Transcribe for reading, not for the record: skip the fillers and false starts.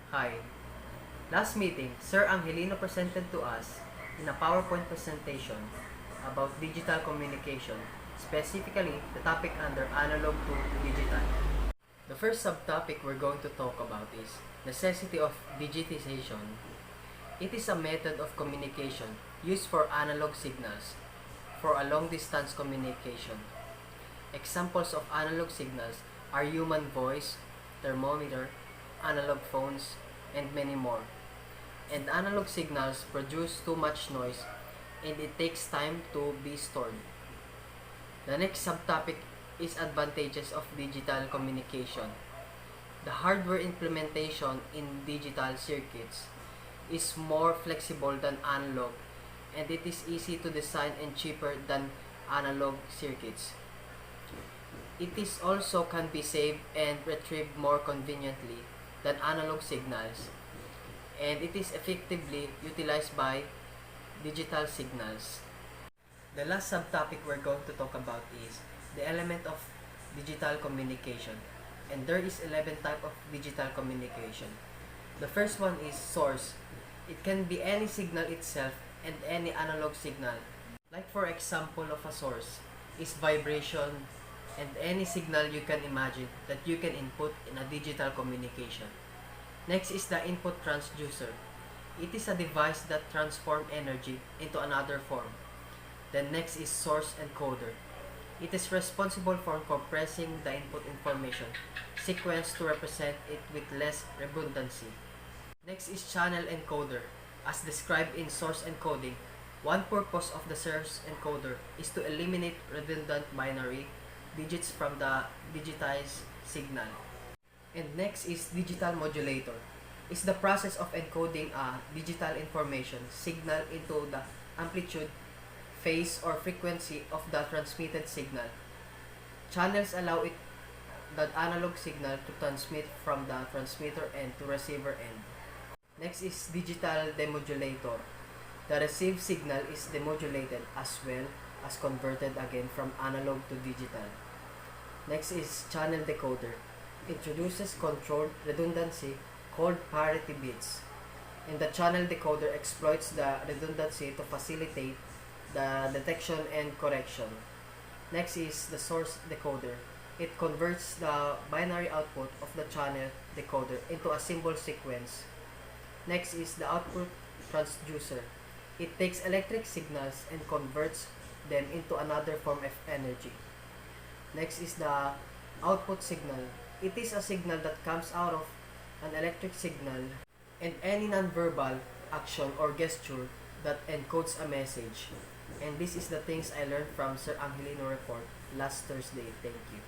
Hi. Last meeting, Sir Angelino presented to us in a PowerPoint presentation about digital communication, specifically the topic under analog to digital. The first subtopic we're going to talk about is necessity of digitization. It is a method of communication used for analog signals for a long-distance communication. Examples of analog signals are human voice, thermometer, analog phones, and many more. And analog signals produce too much noise and it takes time to be stored. The next subtopic is advantages of digital communication. The hardware implementation in digital circuits is more flexible than analog and it is easy to design and cheaper than analog circuits. It is also can be saved and retrieved more conveniently than analog signals, and it is effectively utilized by digital signals. The last subtopic we're going to talk about is the element of digital communication, and there is 11 type of digital communication. The first one is source. It can be any signal itself and any analog signal. Like for example of a source is vibration and any signal you can imagine that you can input in a digital communication. Next is the input transducer. It is a device that transforms energy into another form. Then next is source encoder. It is responsible for compressing the input information sequence to represent it with less redundancy. Next is channel encoder. As described in source encoding, one purpose of the source encoder is to eliminate redundant binary digits from the digitized signal. And next is digital modulator. It's the process of encoding a digital information signal into the amplitude, phase, or frequency of the transmitted signal. Channels allow it the analog signal to transmit from the transmitter end to receiver end. Next is digital demodulator. The received signal is demodulated as well as converted again from analog to digital. Next is channel decoder. Introduces controlled redundancy called parity bits. And the channel decoder exploits the redundancy to facilitate the detection and correction. Next is the source decoder. It converts the binary output of the channel decoder into a symbol sequence. Next is the output transducer. It takes electric signals and converts them into another form of energy. Next is the output signal. It is a signal that comes out of an electric signal and any nonverbal action or gesture that encodes a message. And this is the things I learned from Sir Angelino report last Thursday. Thank you.